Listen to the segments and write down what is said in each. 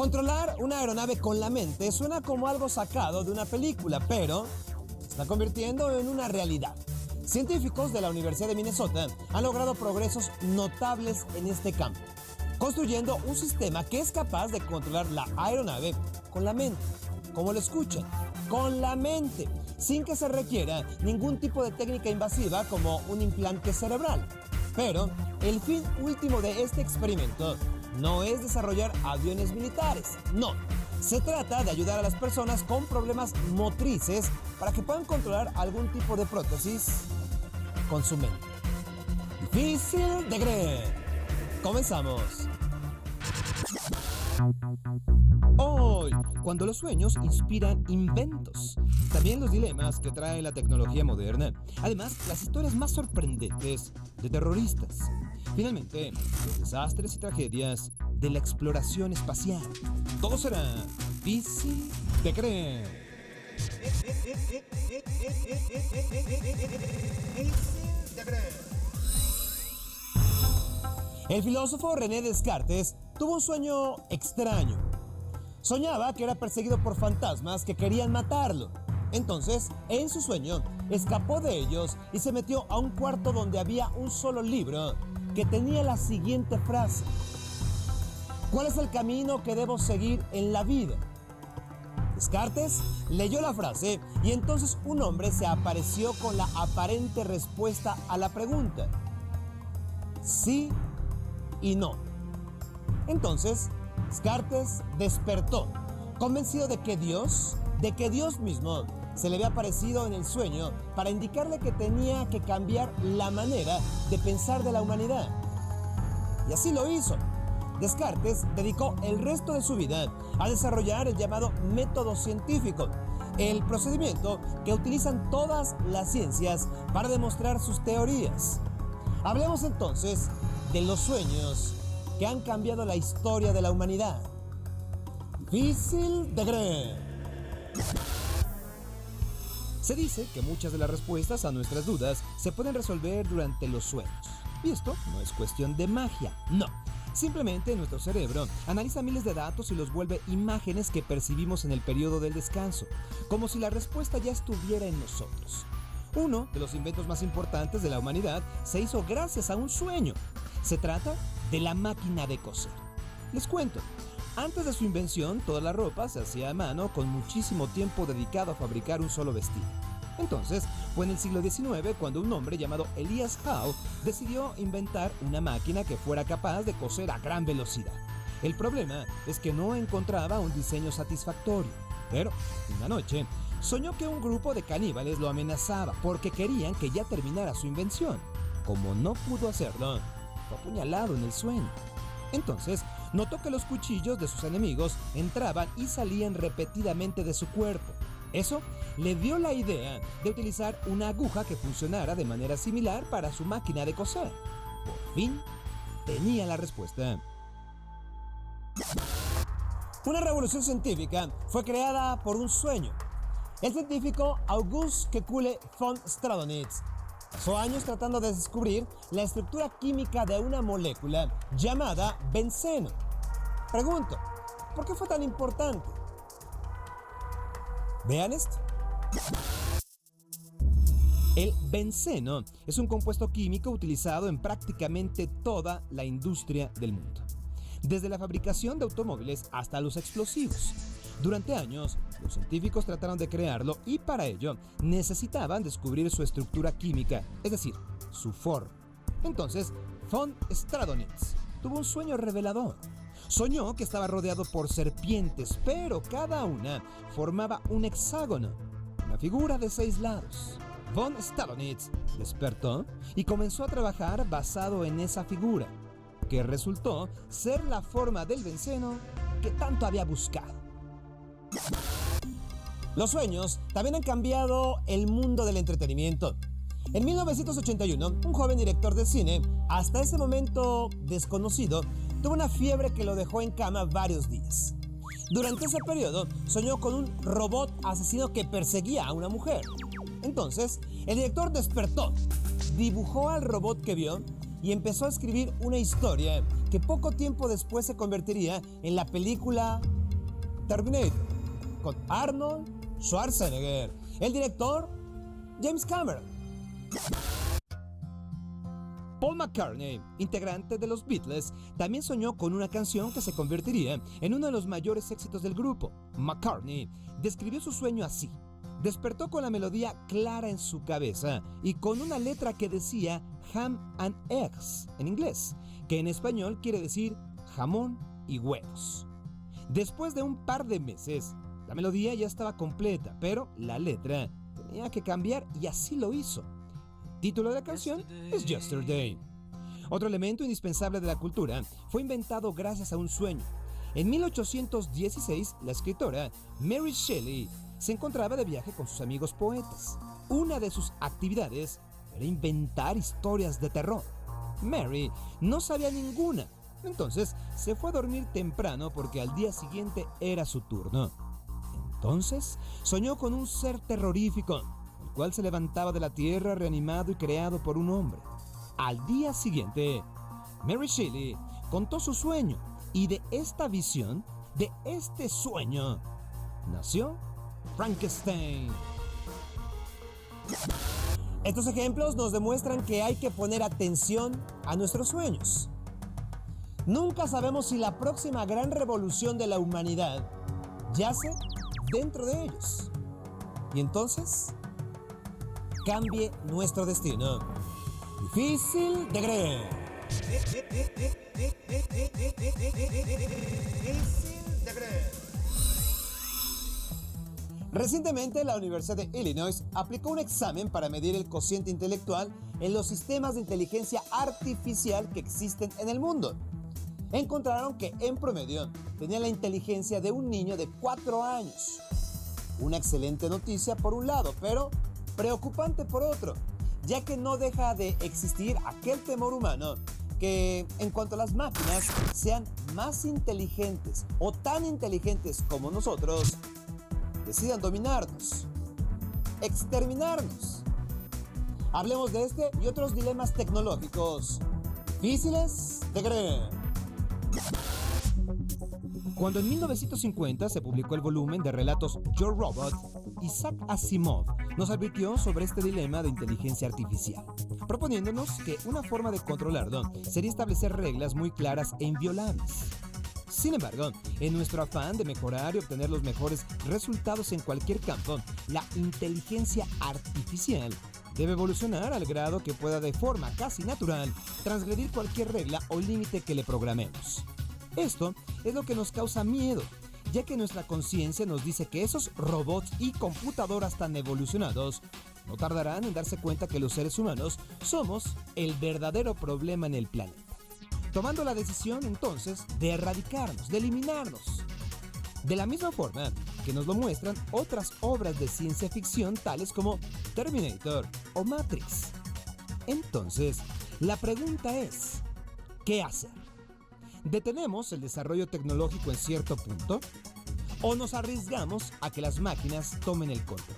Controlar una aeronave con la mente suena como algo sacado de una película, pero se está convirtiendo en una realidad. Científicos de la Universidad de Minnesota han logrado progresos notables en este campo, construyendo un sistema que es capaz de controlar la aeronave con la mente. Como lo escuchan, con la mente, sin que se requiera ningún tipo de técnica invasiva como un implante cerebral. Pero el fin último de este experimento no es desarrollar aviones militares, no. Se trata de ayudar a las personas con problemas motrices para que puedan controlar algún tipo de prótesis con su mente. Difícil de creer. Comenzamos. Hoy, cuando los sueños inspiran inventos, también los dilemas que trae la tecnología moderna, además las historias más sorprendentes de terroristas, finalmente los desastres y tragedias de la exploración espacial. Todo será difícil de creer. El filósofo René Descartes tuvo un sueño extraño. Soñaba que era perseguido por fantasmas que querían matarlo. Entonces, en su sueño, escapó de ellos y se metió a un cuarto donde había un solo libro que tenía la siguiente frase: ¿cuál es el camino que debo seguir en la vida? Descartes leyó la frase y entonces un hombre se apareció con la aparente respuesta a la pregunta: sí y no. Entonces, Descartes despertó, convencido de que Dios mismo se le había aparecido en el sueño para indicarle que tenía que cambiar la manera de pensar de la humanidad. Y así lo hizo. Descartes dedicó el resto de su vida a desarrollar el llamado método científico, el procedimiento que utilizan todas las ciencias para demostrar sus teorías. Hablemos entonces de los sueños que han cambiado la historia de la humanidad. Difícil de creer. Se dice que muchas de las respuestas a nuestras dudas se pueden resolver durante los sueños. Y esto no es cuestión de magia, no. Simplemente nuestro cerebro analiza miles de datos y los vuelve imágenes que percibimos en el periodo del descanso, como si la respuesta ya estuviera en nosotros. Uno de los inventos más importantes de la humanidad se hizo gracias a un sueño. Se trata de la máquina de coser. Les cuento, antes de su invención, toda la ropa se hacía a mano con muchísimo tiempo dedicado a fabricar un solo vestido. Entonces, fue en el siglo XIX cuando un hombre llamado Elias Howe decidió inventar una máquina que fuera capaz de coser a gran velocidad. El problema es que no encontraba un diseño satisfactorio, pero una noche soñó que un grupo de caníbales lo amenazaba porque querían que ya terminara su invención. Como no pudo hacerlo, fue apuñalado en el sueño. Entonces, notó que los cuchillos de sus enemigos entraban y salían repetidamente de su cuerpo. Eso le dio la idea de utilizar una aguja que funcionara de manera similar para su máquina de coser. Por fin, tenía la respuesta. Una revolución científica fue creada por un sueño. El científico August Kekulé von Stradonitz pasó años tratando de descubrir la estructura química de una molécula llamada benceno. Pregunto, ¿por qué fue tan importante? Vean esto. El benceno es un compuesto químico utilizado en prácticamente toda la industria del mundo, desde la fabricación de automóviles hasta los explosivos. Durante años, los científicos trataron de crearlo y para ello necesitaban descubrir su estructura química, es decir, su forma. Entonces, von Stradonitz tuvo un sueño revelador. Soñó que estaba rodeado por serpientes, pero cada una formaba un hexágono, una figura de 6 lados. Von Stradonitz despertó y comenzó a trabajar basado en esa figura, que resultó ser la forma del benceno que tanto había buscado. Los sueños también han cambiado el mundo del entretenimiento. En 1981, un joven director de cine, hasta ese momento desconocido, tuvo una fiebre que lo dejó en cama varios días. Durante ese periodo, soñó con un robot asesino que perseguía a una mujer. Entonces, el director despertó, dibujó al robot que vio y empezó a escribir una historia que poco tiempo después se convertiría en la película Terminator, con Arnold Schwarzenegger. El director, James Cameron. Paul McCartney, integrante de los Beatles, también soñó con una canción que se convertiría en uno de los mayores éxitos del grupo. McCartney describió su sueño así: despertó con la melodía clara en su cabeza y con una letra que decía ham and eggs en inglés, que en español quiere decir jamón y huevos. Después de un par de meses, la melodía ya estaba completa, pero la letra tenía que cambiar y así lo hizo. El título de la canción es Yesterday. Otro elemento indispensable de la cultura fue inventado gracias a un sueño. En 1816, la escritora Mary Shelley se encontraba de viaje con sus amigos poetas. Una de sus actividades era inventar historias de terror. Mary no sabía ninguna, entonces se fue a dormir temprano porque al día siguiente era su turno. Entonces soñó con un ser terrorífico, el cual se levantaba de la tierra reanimado y creado por un hombre. Al día siguiente, Mary Shelley contó su sueño y de esta visión, de este sueño, nació Frankenstein. Estos ejemplos nos demuestran que hay que poner atención a nuestros sueños. Nunca sabemos si la próxima gran revolución de la humanidad yace dentro de ellos. Y entonces, cambie nuestro destino. Difícil de creer. Difícil de creer. Recientemente, la Universidad de Illinois aplicó un examen para medir el cociente intelectual en los sistemas de inteligencia artificial que existen en el mundo. Encontraron que, en promedio, tenía la inteligencia de un niño de 4 años. Una excelente noticia por un lado, pero preocupante por otro, ya que no deja de existir aquel temor humano que, en cuanto a las máquinas sean más inteligentes o tan inteligentes como nosotros, decidan dominarnos, exterminarnos. Hablemos de este y otros dilemas tecnológicos difíciles de creer. Cuando en 1950 se publicó el volumen de relatos Yo Robot, Isaac Asimov nos advirtió sobre este dilema de inteligencia artificial, proponiéndonos que una forma de controlarlo sería establecer reglas muy claras e inviolables. Sin embargo, en nuestro afán de mejorar y obtener los mejores resultados en cualquier campo, la inteligencia artificial debe evolucionar al grado que pueda de forma casi natural transgredir cualquier regla o límite que le programemos. Esto es lo que nos causa miedo, ya que nuestra conciencia nos dice que esos robots y computadoras tan evolucionados no tardarán en darse cuenta que los seres humanos somos el verdadero problema en el planeta, tomando la decisión entonces de erradicarnos, de eliminarnos. De la misma forma que nos lo muestran otras obras de ciencia ficción tales como Terminator o Matrix. Entonces, la pregunta es, ¿qué hacer? ¿Detenemos el desarrollo tecnológico en cierto punto? ¿O nos arriesgamos a que las máquinas tomen el control?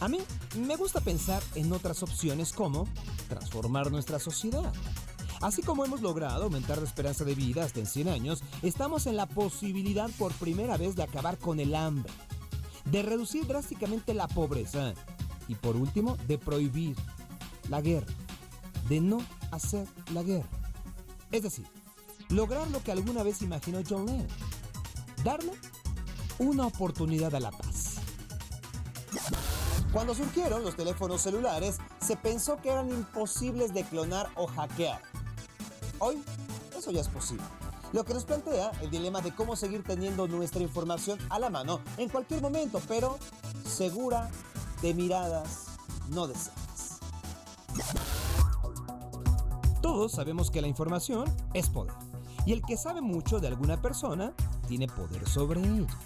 A mí me gusta pensar en otras opciones como transformar nuestra sociedad. Así como hemos logrado aumentar la esperanza de vida hasta en 100 años, estamos en la posibilidad por primera vez de acabar con el hambre, de reducir drásticamente la pobreza y por último de prohibir la guerra, de no hacer la guerra. Es decir, lograr lo que alguna vez imaginó John Lennon, darle una oportunidad a la paz. Cuando surgieron los teléfonos celulares, se pensó que eran imposibles de clonar o hackear. Hoy, eso ya es posible, lo que nos plantea el dilema de cómo seguir teniendo nuestra información a la mano en cualquier momento, pero segura de miradas no deseadas. Todos sabemos que la información es poder, y el que sabe mucho de alguna persona tiene poder sobre ella.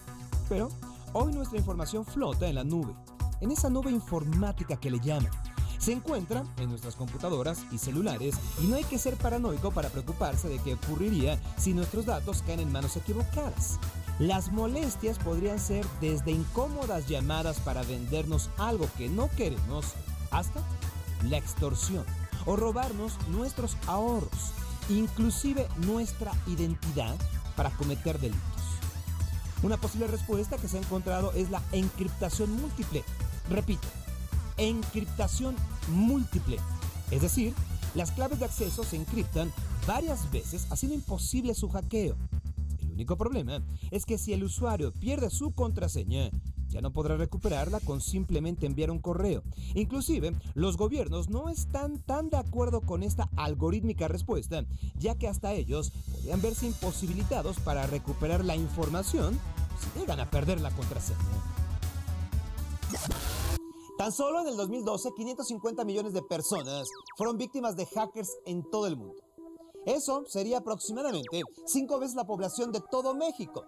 Pero hoy nuestra información flota en la nube, en esa nube informática que le llaman. Se encuentra en nuestras computadoras y celulares y no hay que ser paranoico para preocuparse de qué ocurriría si nuestros datos caen en manos equivocadas. Las molestias podrían ser desde incómodas llamadas para vendernos algo que no queremos hasta la extorsión o robarnos nuestros ahorros, inclusive nuestra identidad para cometer delitos. Una posible respuesta que se ha encontrado es la encriptación múltiple. Repito, encriptación múltiple. Es decir, las claves de acceso se encriptan varias veces, haciendo imposible su hackeo. El único problema es que si el usuario pierde su contraseña, ya no podrá recuperarla con simplemente enviar un correo. Inclusive, los gobiernos no están tan de acuerdo con esta algorítmica respuesta, ya que hasta ellos podrían verse imposibilitados para recuperar la información si llegan a perder la contraseña. Tan solo en el 2012, 550 millones de personas fueron víctimas de hackers en todo el mundo. Eso sería aproximadamente 5 veces la población de todo México.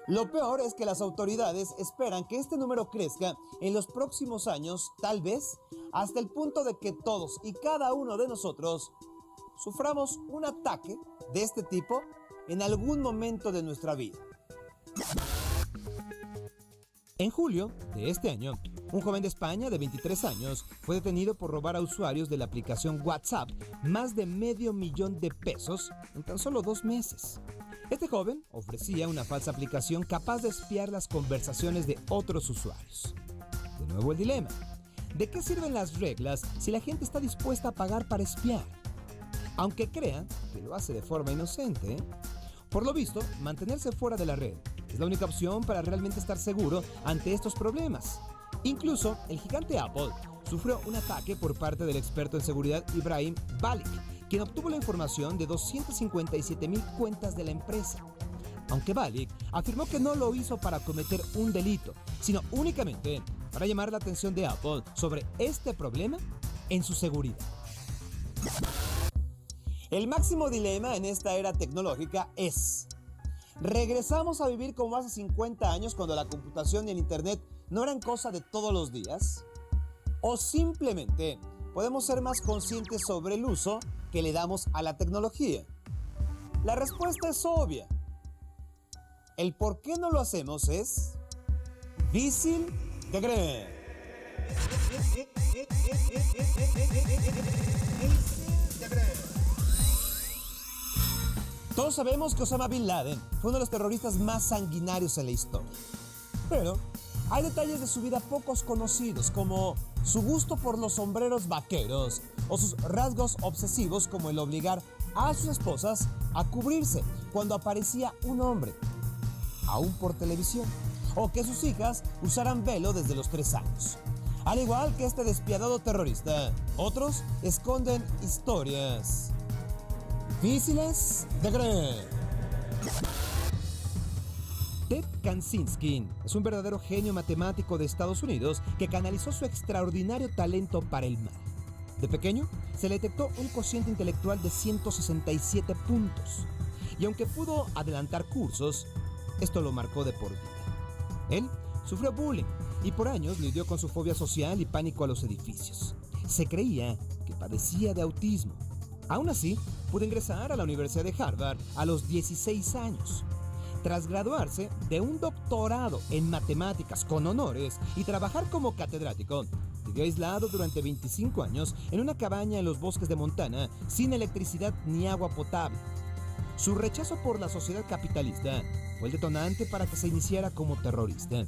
Lo peor es que las autoridades esperan que este número crezca en los próximos años, tal vez hasta el punto de que todos y cada uno de nosotros suframos un ataque de este tipo en algún momento de nuestra vida. En julio de este año, un joven de España de 23 años fue detenido por robar a usuarios de la aplicación WhatsApp más de $500,000 en tan solo 2 meses. Este joven ofrecía una falsa aplicación capaz de espiar las conversaciones de otros usuarios. De nuevo el dilema: ¿de qué sirven las reglas si la gente está dispuesta a pagar para espiar? Aunque crea que lo hace de forma inocente, por lo visto, mantenerse fuera de la red es la única opción para realmente estar seguro ante estos problemas. Incluso el gigante Apple sufrió un ataque por parte del experto en seguridad Ibrahim Balik, quien obtuvo la información de 257,000 cuentas de la empresa. Aunque Balik afirmó que no lo hizo para cometer un delito, sino únicamente para llamar la atención de Apple sobre este problema en su seguridad. El máximo dilema en esta era tecnológica es: ¿regresamos a vivir como hace 50 años cuando la computación y el internet no eran cosa de todos los días? ¿O simplemente podemos ser más conscientes sobre el uso que le damos a la tecnología? La respuesta es obvia. El por qué no lo hacemos es difícil de creer. Todos sabemos que Osama Bin Laden fue uno de los terroristas más sanguinarios en la historia. Pero hay detalles de su vida pocos conocidos, como su gusto por los sombreros vaqueros o sus rasgos obsesivos, como el obligar a sus esposas a cubrirse cuando aparecía un hombre, aún por televisión, o que sus hijas usaran velo desde los 3 años. Al igual que este despiadado terrorista, otros esconden historias difíciles de creer. Ted Kaczynski es un verdadero genio matemático de Estados Unidos que canalizó su extraordinario talento para el mal. De pequeño, se le detectó un cociente intelectual de 167 puntos. Y aunque pudo adelantar cursos, esto lo marcó de por vida. Él sufrió bullying y por años lidió con su fobia social y pánico a los edificios. Se creía que padecía de autismo. Aún así, pudo ingresar a la Universidad de Harvard a los 16 años. Tras graduarse de un doctorado en matemáticas con honores y trabajar como catedrático, vivió aislado durante 25 años en una cabaña en los bosques de Montana sin electricidad ni agua potable. Su rechazo por la sociedad capitalista fue el detonante para que se iniciara como terrorista.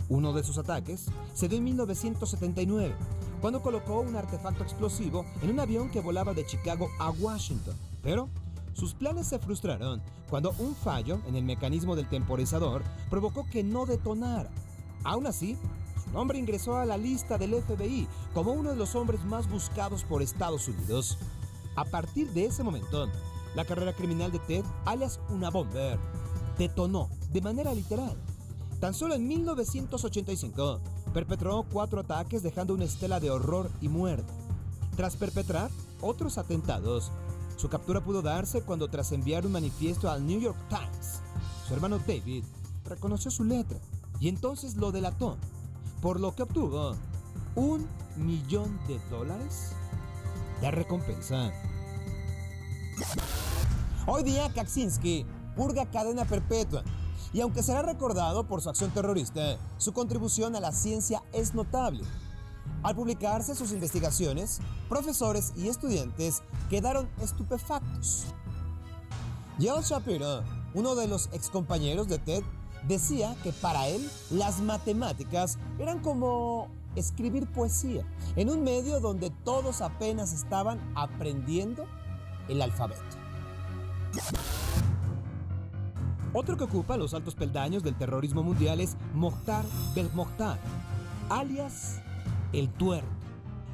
Uno de sus ataques se dio en 1979, cuando colocó un artefacto explosivo en un avión que volaba de Chicago a Washington. Pero sus planes se frustraron cuando un fallo en el mecanismo del temporizador provocó que no detonara. Aún así, su nombre ingresó a la lista del FBI como uno de los hombres más buscados por Estados Unidos. A partir de ese momento, la carrera criminal de Ted, alias Una Bomber, detonó de manera literal. Tan solo en 1985 perpetró 4 ataques dejando una estela de horror y muerte. Tras perpetrar otros atentados, su captura pudo darse cuando, tras enviar un manifiesto al New York Times, su hermano David reconoció su letra y entonces lo delató, por lo que obtuvo $1 millón de recompensa. Hoy día Kaczynski purga cadena perpetua y aunque será recordado por su acción terrorista, su contribución a la ciencia es notable. Al publicarse sus investigaciones, profesores y estudiantes quedaron estupefactos. Joel Shapiro, uno de los excompañeros de Ted, decía que para él las matemáticas eran como escribir poesía en un medio donde todos apenas estaban aprendiendo el alfabeto. Otro que ocupa los altos peldaños del terrorismo mundial es Mokhtar Belmokhtar, alias El Tuerto.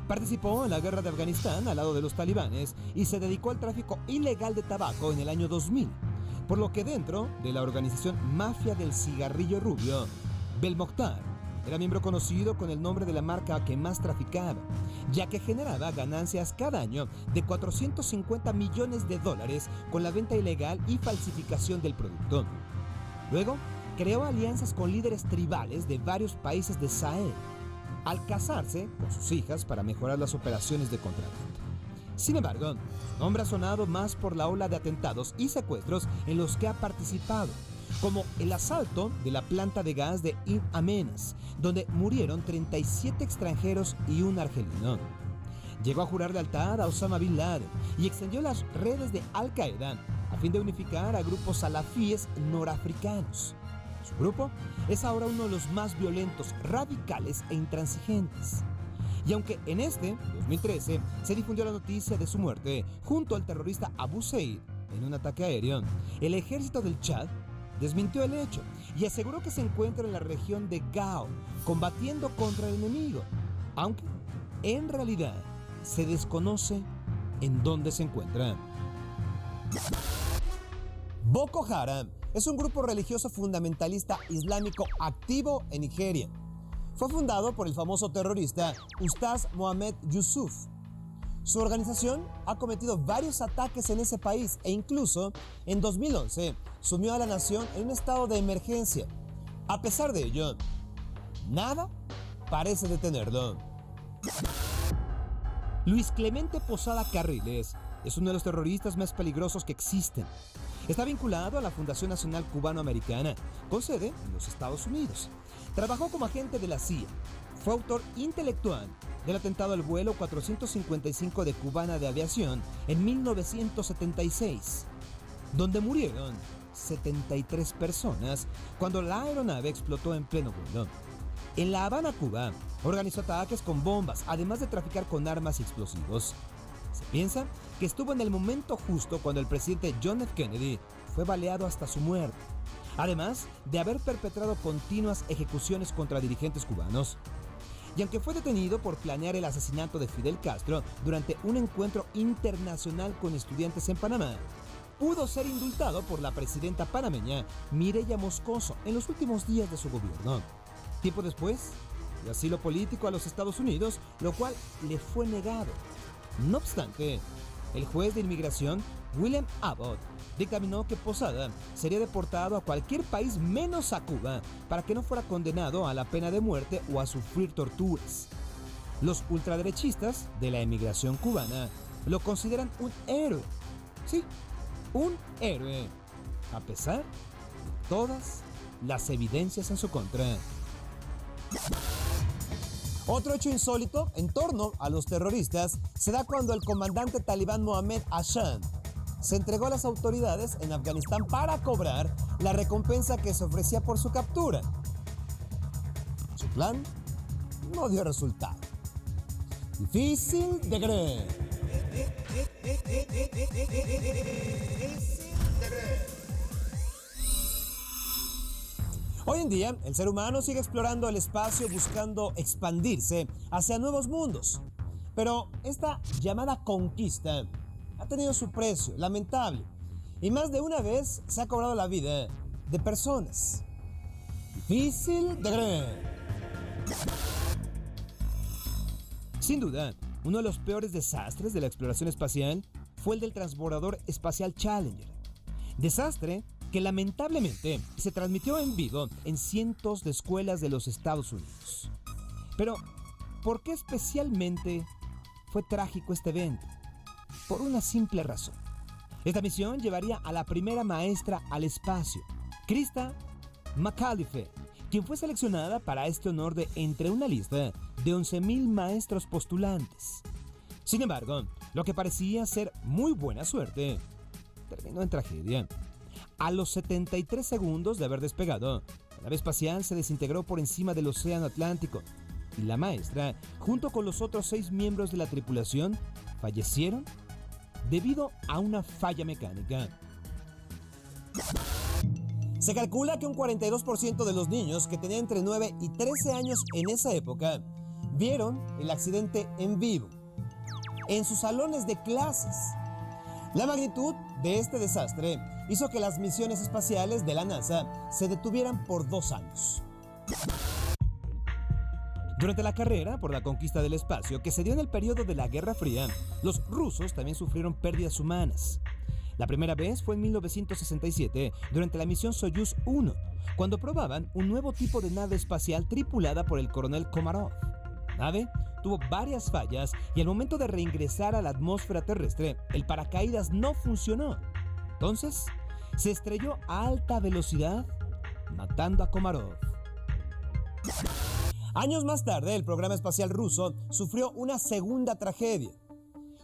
Participó en la guerra de Afganistán al lado de los talibanes y se dedicó al tráfico ilegal de tabaco en el año 2000, por lo que dentro de la organización Mafia del Cigarrillo Rubio, Belmokhtar era miembro conocido con el nombre de la marca que más traficaba, ya que generaba ganancias cada año de $450 millones con la venta ilegal y falsificación del producto. Luego, creó alianzas con líderes tribales de varios países de Sahel, al casarse con sus hijas para mejorar las operaciones de contrabando. Sin embargo, su nombre ha sonado más por la ola de atentados y secuestros en los que ha participado, como el asalto de la planta de gas de In Amenas, donde murieron 37 extranjeros y un argelino. Llegó a jurar lealtad a Osama Bin Laden y extendió las redes de Al-Qaeda a fin de unificar a grupos salafíes norafricanos. Su grupo es ahora uno de los más violentos, radicales e intransigentes. Y aunque en 2013, se difundió la noticia de su muerte junto al terrorista Abu Said en un ataque aéreo, el ejército del Chad desmintió el hecho y aseguró que se encuentra en la región de Gao, combatiendo contra el enemigo, aunque en realidad se desconoce en dónde se encuentra. Boko Haram es un grupo religioso fundamentalista islámico activo en Nigeria. Fue fundado por el famoso terrorista Ustaz Mohammed Yusuf. Su organización ha cometido varios ataques en ese país e incluso en 2011 sumió a la nación en un estado de emergencia. A pesar de ello, nada parece detenerlo. Luis Clemente Posada Carriles es uno de los terroristas más peligrosos que existen. Está vinculado a la Fundación Nacional Cubano-Americana, con sede en los Estados Unidos. Trabajó como agente de la CIA. Fue autor intelectual del atentado al vuelo 455 de Cubana de Aviación en 1976, donde murieron 73 personas cuando la aeronave explotó en pleno vuelo. En La Habana, Cuba, organizó ataques con bombas, además de traficar con armas y explosivos. Se piensa que estuvo en el momento justo cuando el presidente John F. Kennedy fue baleado hasta su muerte, además de haber perpetrado continuas ejecuciones contra dirigentes cubanos. Y aunque fue detenido por planear el asesinato de Fidel Castro durante un encuentro internacional con estudiantes en Panamá, pudo ser indultado por la presidenta panameña Mireya Moscoso en los últimos días de su gobierno. Tiempo después, dio asilo político a los Estados Unidos, lo cual le fue negado. No obstante, el juez de inmigración, William Abbott, dictaminó que Posada sería deportado a cualquier país menos a Cuba para que no fuera condenado a la pena de muerte o a sufrir torturas. Los ultraderechistas de la emigración cubana lo consideran un héroe. Sí, un héroe, a pesar de todas las evidencias en su contra. Otro hecho insólito en torno a los terroristas se da cuando el comandante talibán Mohammed Hassan se entregó a las autoridades en Afganistán para cobrar la recompensa que se ofrecía por su captura. Su plan no dio resultado. Difícil de creer. Hoy en día, el ser humano sigue explorando el espacio buscando expandirse hacia nuevos mundos. Pero esta llamada conquista ha tenido su precio, lamentable, y más de una vez se ha cobrado la vida de personas. Difícil de creer. Sin duda, uno de los peores desastres de la exploración espacial fue el del transbordador espacial Challenger. Desastre que lamentablemente se transmitió en vivo en cientos de escuelas de los Estados Unidos. Pero, ¿por qué especialmente fue trágico este evento? Por una simple razón. Esta misión llevaría a la primera maestra al espacio, Krista McAuliffe, quien fue seleccionada para este honor de entre una lista de 11,000 maestros postulantes. Sin embargo, lo que parecía ser muy buena suerte terminó en tragedia. A los 73 segundos de haber despegado, la nave espacial se desintegró por encima del océano Atlántico y la maestra, junto con los otros 6 miembros de la tripulación, fallecieron debido a una falla mecánica. Se calcula que un 42% de los niños que tenían entre 9 y 13 años en esa época vieron el accidente en vivo, en sus salones de clases. La magnitud de este desastre hizo que las misiones espaciales de la NASA se detuvieran por 2 años. Durante la carrera por la conquista del espacio que se dio en el periodo de la Guerra Fría, los rusos también sufrieron pérdidas humanas. La primera vez fue en 1967, durante la misión Soyuz 1, cuando probaban un nuevo tipo de nave espacial tripulada por el coronel Komarov. La nave tuvo varias fallas y al momento de reingresar a la atmósfera terrestre, el paracaídas no funcionó. Entonces, se estrelló a alta velocidad, matando a Komarov. Años más tarde, el programa espacial ruso sufrió una segunda tragedia,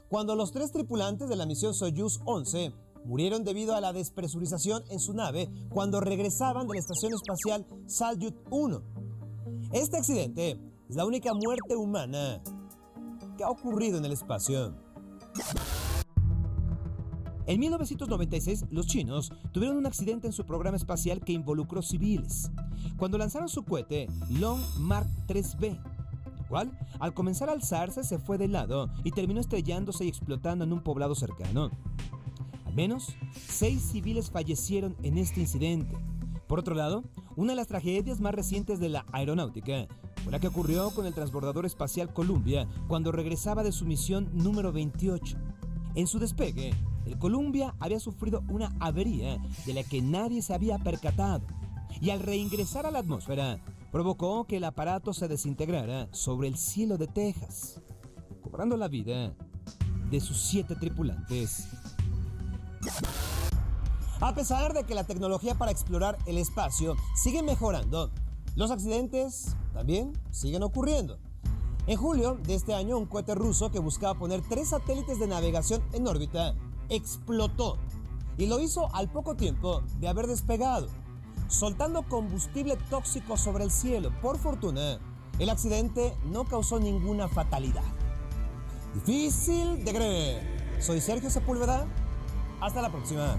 cuando los 3 tripulantes de la misión Soyuz 11 murieron debido a la despresurización en su nave cuando regresaban de la estación espacial Salyut 1. Este accidente es la única muerte humana que ha ocurrido en el espacio. En 1996, los chinos tuvieron un accidente en su programa espacial que involucró civiles, cuando lanzaron su cohete Long Mark 3B, el cual, al comenzar a alzarse, se fue de lado y terminó estrellándose y explotando en un poblado cercano. Al menos 6 civiles fallecieron en este incidente. Por otro lado, una de las tragedias más recientes de la aeronáutica fue la que ocurrió con el transbordador espacial Columbia cuando regresaba de su misión número 28. En su despegue, el Columbia había sufrido una avería de la que nadie se había percatado, y al reingresar a la atmósfera, provocó que el aparato se desintegrara sobre el cielo de Texas, cobrando la vida de sus 7 tripulantes. A pesar de que la tecnología para explorar el espacio sigue mejorando, los accidentes también siguen ocurriendo. En julio de este año, un cohete ruso que buscaba poner 3 satélites de navegación en órbita explotó, y lo hizo al poco tiempo de haber despegado, soltando combustible tóxico sobre el cielo. Por fortuna, el accidente no causó ninguna fatalidad. Difícil de creer. Soy Sergio Sepúlveda. Hasta la próxima.